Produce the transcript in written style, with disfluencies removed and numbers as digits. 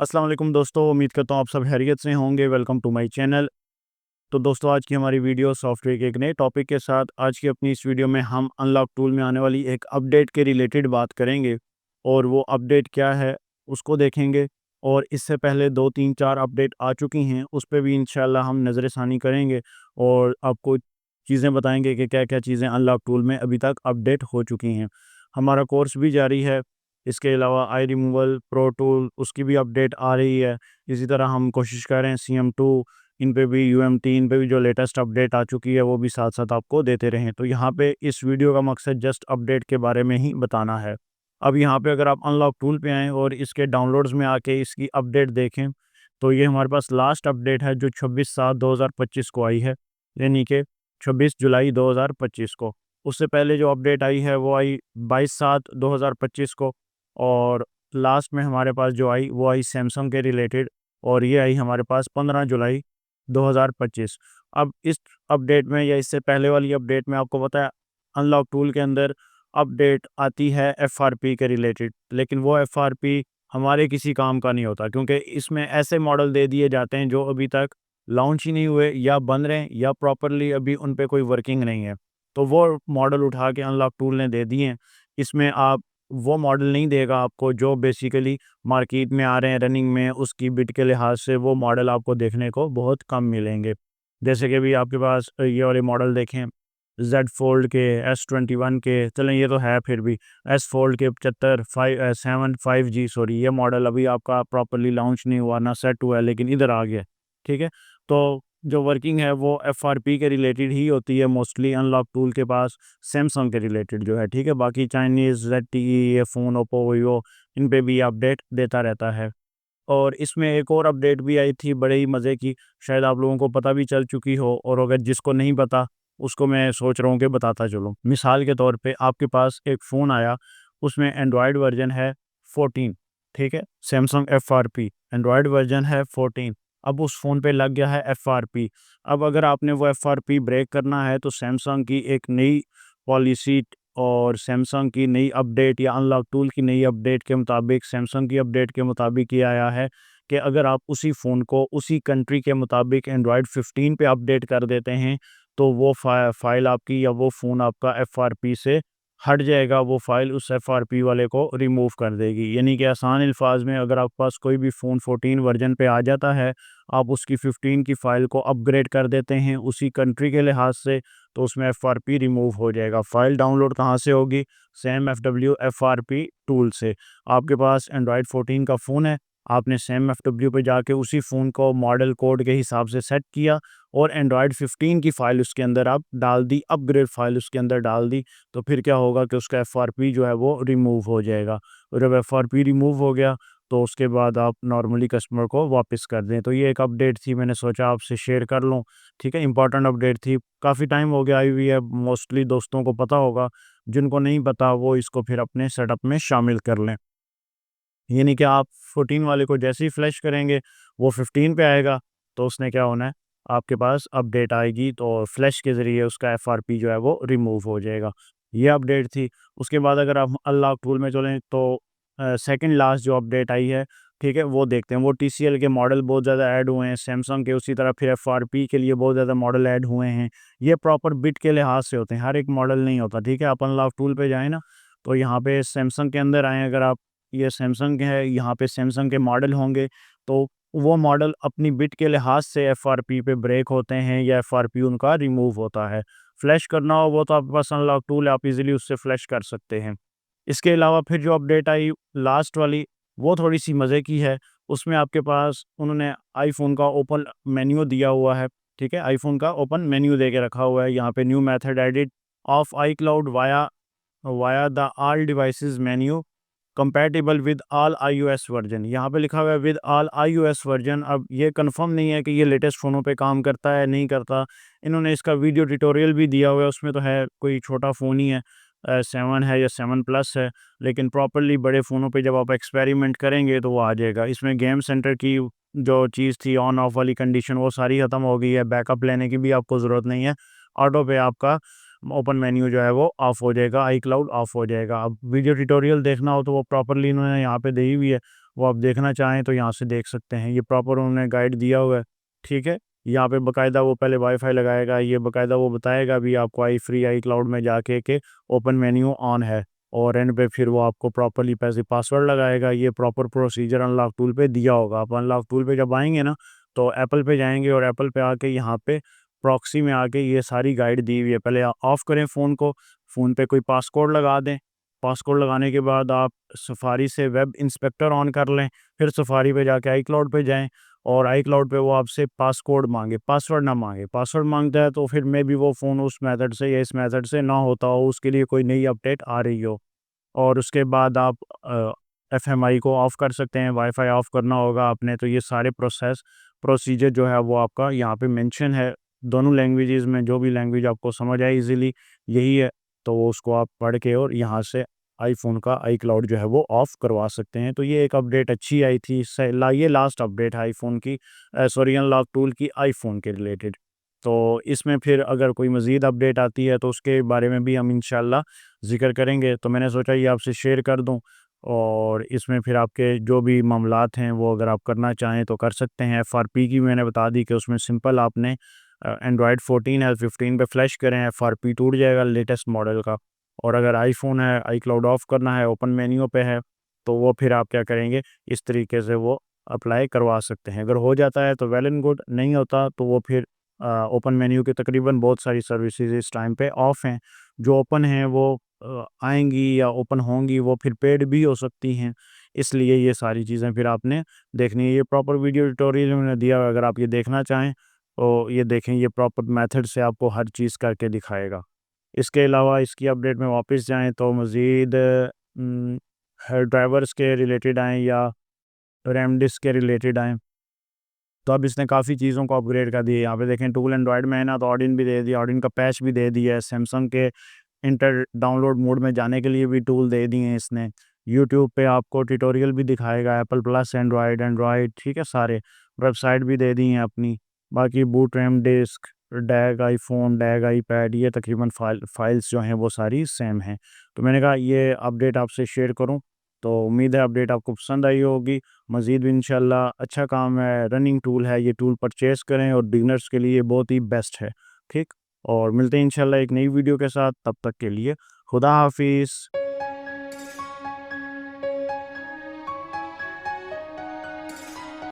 अस्सलाम वालेकुम दोस्तों, उम्मीद करता हूँ आप सब खैरियत से होंगे। Welcome to my channel. तो दोस्तों, आज की हमारी वीडियो सॉफ्टवेयर के एक नए टॉपिक के साथ। आज की अपनी इस वीडियो में हम अनलॉक टूल में आने वाली एक अपडेट के रिलेटेड बात करेंगे और वो अपडेट क्या है उसको देखेंगे। और इससे पहले 2 3 4 अपडेट आ चुकी हैं, उस पे भी इंशाल्लाह हम नज़र षानी करेंगे और आपको चीज़ें बताएंगे कि क्या क्या चीज़ें अनलॉक टूल में अभी तक अपडेट हो चुकी हैं। हमारा कोर्स भी जारी है। इसके अलावा आई रिमूवल प्रो टूल उसकी भी अपडेट आ रही है। इसी तरह हम कोशिश कर रहे हैं CM2 इन पे भी, UMT इन पे भी जो लेटेस्ट अपडेट आ चुकी है वो भी साथ साथ आपको देते रहें। तो यहाँ पे इस वीडियो का मकसद जस्ट अपडेट के बारे में ही बताना है। अब यहाँ पे अगर आप अनलॉक टूल पे आएँ और इसके डाउनलोड्स में आके इसकी अपडेट देखें, तो ये हमारे पास लास्ट अपडेट है जो 26/7/2025 को आई है, यानी कि 26 जुलाई 2025 को। उससे पहले जो अपडेट आई है वो आई 22/7/2025 को। और लास्ट में हमारे पास जो आई वो आई सैमसंग के रिलेटेड, और ये आई हमारे पास 15 जुलाई 2025। अब इस अपडेट में या इससे पहले वाली अपडेट में आपको पता है अनलॉक टूल के अंदर अपडेट आती है FRP के रिलेटेड, लेकिन वो FRP हमारे किसी काम का नहीं होता, क्योंकि इसमें ऐसे मॉडल दे दिए जाते हैं जो अभी तक लॉन्च ही नहीं हुए या बन रहे हैं या प्रॉपरली अभी उन पे कोई वर्किंग नहीं है। तो वो मॉडल उठा के अनलॉक टूल ने दे दिए हैं। इसमें आप वो मॉडल नहीं देगा आपको जो बेसिकली मार्केट में आ रहे हैं रनिंग में, उसकी बिट के लिहाज से वो मॉडल आपको देखने को बहुत कम मिलेंगे। जैसे कि अभी आपके पास ये वाले मॉडल देखें, जेड फोल्ड के, S21 के, चलें ये तो है, फिर भी एस फोल्ड के 75 7 5G, सॉरी, ये मॉडल अभी आपका प्रॉपरली लॉन्च नहीं हुआ, ना सेट हुआ है, लेकिन इधर आ गया। ठीक है। तो जो वर्किंग है वो FRP के रिलेटेड ही होती है मोस्टली अनलॉक टूल के पास, सैमसंग के रिलेटेड जो है। ठीक है, बाकी चाइनीज़ ZTE ये फ़ोन, ओप्पो, वीवो, इन पे भी अपडेट देता रहता है। और इसमें एक और अपडेट भी आई थी बड़े ही मज़े की, शायद आप लोगों को पता भी चल चुकी हो, और अगर जिसको नहीं पता उसको मैं सोच रहा हूँ कि बताता चलूँ। मिसाल के तौर पे आपके पास एक फ़ोन आया, उसमें एंड्रॉयड वर्जन है 14। ठीक है, सैमसंग FRP एंड्रॉयड वर्जन है 14। अब उस फ़ोन पे लग गया है FRP। अब अगर आपने वो FRP ब्रेक करना है तो सैमसंग की एक नई पॉलिसी और सैमसंग की नई अपडेट या अनलॉक टूल की नई अपडेट के मुताबिक, सैमसंग की अपडेट के मुताबिक ये आया है कि अगर आप उसी फ़ोन को उसी कंट्री के मुताबिक एंड्रॉयड 15 पे अपडेट कर देते हैं, तो वो फ़ाइल आपकी या वो फ़ोन आपका FRP से हट जाएगा। वो फ़ाइल उस FRP वाले को रिमूव कर देगी। यानी कि आसान अल्फाज में, अगर आपके पास कोई भी फ़ोन 14 वर्जन पे आ जाता है, आप उसकी 15 की फ़ाइल को अपग्रेड कर देते हैं उसी कंट्री के लिहाज से, तो उसमें FRP रिमूव हो जाएगा। फ़ाइल डाउनलोड कहाँ से होगी? सेम FW FRP टूल से। आपके पास एंड्रॉयड 14 का फ़ोन है, आपने सेम FW पे जाके उसी फ़ोन को मॉडल कोड के हिसाब से सेट किया और एंड्रॉयड 15 की फ़ाइल उसके अंदर आप डाल दी, अपग्रेड फ़ाइल उसके अंदर डाल दी, तो फिर क्या होगा कि उसका FRP जो है वो रिमूव हो जाएगा। और जब FRP रिमूव हो गया, तो उसके बाद आप नॉर्मली कस्टमर को वापस कर दें। तो ये एक अपडेट थी, मैंने सोचा आपसे शेयर कर लूँ। ठीक है, इंपॉर्टेंट अपडेट थी, काफ़ी टाइम हो गया आई हुई है, मोस्टली दोस्तों को पता होगा। जिनको नहीं पता वो इसको फिर अपने सेटअप में शामिल कर लें। यानी कि आप 14 वाले को जैसे ही फ्लैश करेंगे वो 15 पे आएगा, तो उसने क्या होना है, आपके पास अपडेट आएगी तो फ्लैश के ज़रिए उसका FRP जो है वो रिमूव हो जाएगा। ये अपडेट थी। उसके बाद अगर आप अनलॉक टूल में चलें तो सेकंड लास्ट जो अपडेट आई है, ठीक है, वो देखते हैं। वो TCL के मॉडल बहुत ज़्यादा ऐड हुए हैं, सैमसंग के उसी तरह फिर FRP के लिए बहुत ज़्यादा मॉडल ऐड हुए हैं। ये प्रॉपर बिट के लिहाज से होते हैं, हर एक मॉडल नहीं होता। ठीक है, आप अनलॉक टूल पे जाएँ ना, तो यहाँ पे सैमसंग के अंदर आएँ अगर आप, ये सैमसंग है, यहाँ पे सैमसंग के मॉडल होंगे, तो वो मॉडल अपनी बिट के लिहाज से FRP पे ब्रेक होते हैं या FRP उनका रिमूव होता है। फ्लैश करना हो वो तो आपके पास अनलॉक टूल है, आप इज़िली उससे फ्लैश कर सकते हैं। इसके अलावा फिर जो अपडेट आई लास्ट वाली, वो थोड़ी-सी मज़े की है। उसमें आपके पास उन्होंने आईफ़ोन का ओपन मेन्यू दिया हुआ है, ठीक है? आईफ़ोन का ओपन मेन्यू दे के रखा हुआ है। यहाँ पे new method edit of iCloud via via the all devices menu compatible with all iOS version. यहाँ पे लिखा हुआ है विद ऑल iOS वर्जन। अब ये कंफर्म नहीं है कि ये लेटेस्ट फ़ोनों पे काम करता है, नहीं करता। इन्होंने इसका वीडियो ट्यूटोरियल भी दिया हुआ है, उसमें तो है कोई छोटा फ़ोन ही है, 7 है या 7 प्लस है, लेकिन प्रॉपर्ली बड़े फ़ोनों पे जब आप एक्सपेरिमेंट करेंगे तो वो आ जाएगा। इसमें गेम सेंटर की जो चीज़ थी ऑन ऑफ वाली कंडीशन, वो सारी ख़त्म हो गई है, बैकअप लेने की भी आपको ज़रूरत नहीं है। ऑटो पे आपका ओपन मेन्यू जो है वो ऑफ हो जाएगा, iCloud ऑफ हो जाएगा। अब वीडियो ट्यूटोरियल देखना हो तो वो प्रॉपर्ली इन्होंने यहाँ पे दी हुई है, वो आप देखना चाहें तो यहाँ से देख सकते हैं। ये प्रॉपर उन्होंने गाइड दिया हुआ है, ठीक है। यहाँ पे बाकायदा वो पहले वाईफाई लगाएगा, ये बाकायदा वो बताएगा भी आपको आई क्लाउड में जाके कि ओपन मेन्यू ऑन है, और एंड पे फिर वो आपको प्रॉपर्ली पैसे पासवर्ड लगाएगा। ये प्रॉपर प्रोसीजर अनलॉक टूल पे दिया होगा। आप अनलॉक टूल पे जब आएंगे ना तो एप्पल पे जाएंगे, और एप्पल पे आके यहाँ पे प्रॉक्सी में आके ये सारी गाइड दी हुई है। पहले ऑफ़ करें फ़ोन को, फ़ोन पे कोई पासकोड लगा दें। पासकोड लगाने के बाद आप सफारी से वेब इंस्पेक्टर ऑन कर लें, फिर सफारी पे जाके आई क्लाउड पे जाएँ, और आई क्लाउड पे वो आपसे पासकोड मांगे, पासवर्ड ना मांगे। पासवर्ड मांगता है तो फिर मे बी वो फ़ोन उस मेथड से या इस मेथड से ना होता हो, उसके लिए कोई नई अपडेट आ रही हो। और उसके बाद आप एफएमआई को ऑफ़ कर सकते हैं, वाईफ़ाई ऑफ़ करना होगा आपने। तो ये सारे प्रोसीजर जो है वो आपका यहाँ पे मेंशन है, दोनों लैंग्वेजेज़ में। जो भी लैंग्वेज आपको समझ आए ईज़िली यही है, तो वो उसको आप पढ़ के और यहाँ से आईफ़ोन का आई क्लाउड जो है वो ऑफ़ करवा सकते हैं। तो ये एक अपडेट अच्छी आई थी, ये लास्ट अपडेट है आईफ़ोन की, सॉरी अनलॉक टूल की आईफ़ोन के रिलेटेड। तो इसमें फिर अगर कोई मज़ीद अपडेट आती है तो उसके बारे में भी हम इंशाल्लाह ज़िक्र करेंगे। तो मैंने सोचा ये आपसे शेयर कर दूँ, और इसमें फिर आपके जो भी मामलात हैं वो अगर आप करना चाहें तो कर सकते हैं। एफआरपी की मैंने बता दी कि उसमें सिंपल आपने एंड्रॉयड 14 है, 15 पे फ्लैश करें, एफआरपी टूट जाएगा लेटेस्ट मॉडल का। और अगर आईफ़ोन है, आई क्लाउड ऑफ़ करना है, ओपन मेन्यू पे है, तो वो फिर आप क्या करेंगे, इस तरीके से वो अप्लाई करवा सकते हैं। अगर हो जाता है तो वेल एंड गुड, नहीं होता तो वो फिर ओपन मेन्यू के तकरीबन बहुत सारी सर्विसेज इस टाइम पे ऑफ हैं। जो ओपन हैं वो आएँगी या ओपन होंगी, वो फिर पेड भी हो सकती हैं। इसलिए ये सारी चीज़ें फिर आपने देखनी है। ये प्रॉपर वीडियो ट्यूटोरियल मैंने दिया हुआ है, अगर आप ये देखना चाहें तो ये देखें, ये प्रॉपर मेथड से आपको हर चीज़ करके दिखाएगा। इसके अलावा इसकी अपडेट में वापस जाएँ तो मज़ीद ड्राइवर्स के रिलेटेड आएँ या रैम डिस्क के रिलेटेड आएँ, तो अब इसने काफ़ी चीज़ों को अपग्रेड कर दिया है। यहाँ पे देखें टूल एंड्रॉयड में है ना, तो ऑडिन भी दे दिया, ऑडिन का पैच भी दे दिया है। सैमसंग के इंटर डाउनलोड मोड में जाने के लिए भी टूल दे दिए हैं इसने। यूट्यूब पे आपको ट्यूटोरियल भी दिखाएगा, एप्पल प्लस, एंड्रॉयड, ठीक है सारे। वेबसाइट भी दे दी हैं अपनी। बाकी boot, RAM disc, डैग iPhone, डैग iPad, ये तकरीबन फाइल्स जो हैं वो सारी सेम हैं। तो मैंने कहा ये अपडेट आपसे शेयर करूँ, तो उम्मीद है अपडेट आपको पसंद आई होगी। मज़ीद भी इंशाल्लाह अच्छा काम है, रनिंग टूल है, ये टूल परचेज़ करें और बिगिनर्स के लिए बहुत ही बेस्ट है, ठीक? और मिलते हैं इंशाल्लाह एक नई वीडियो के साथ, तब तक के लिए खुदा हाफ़िज़।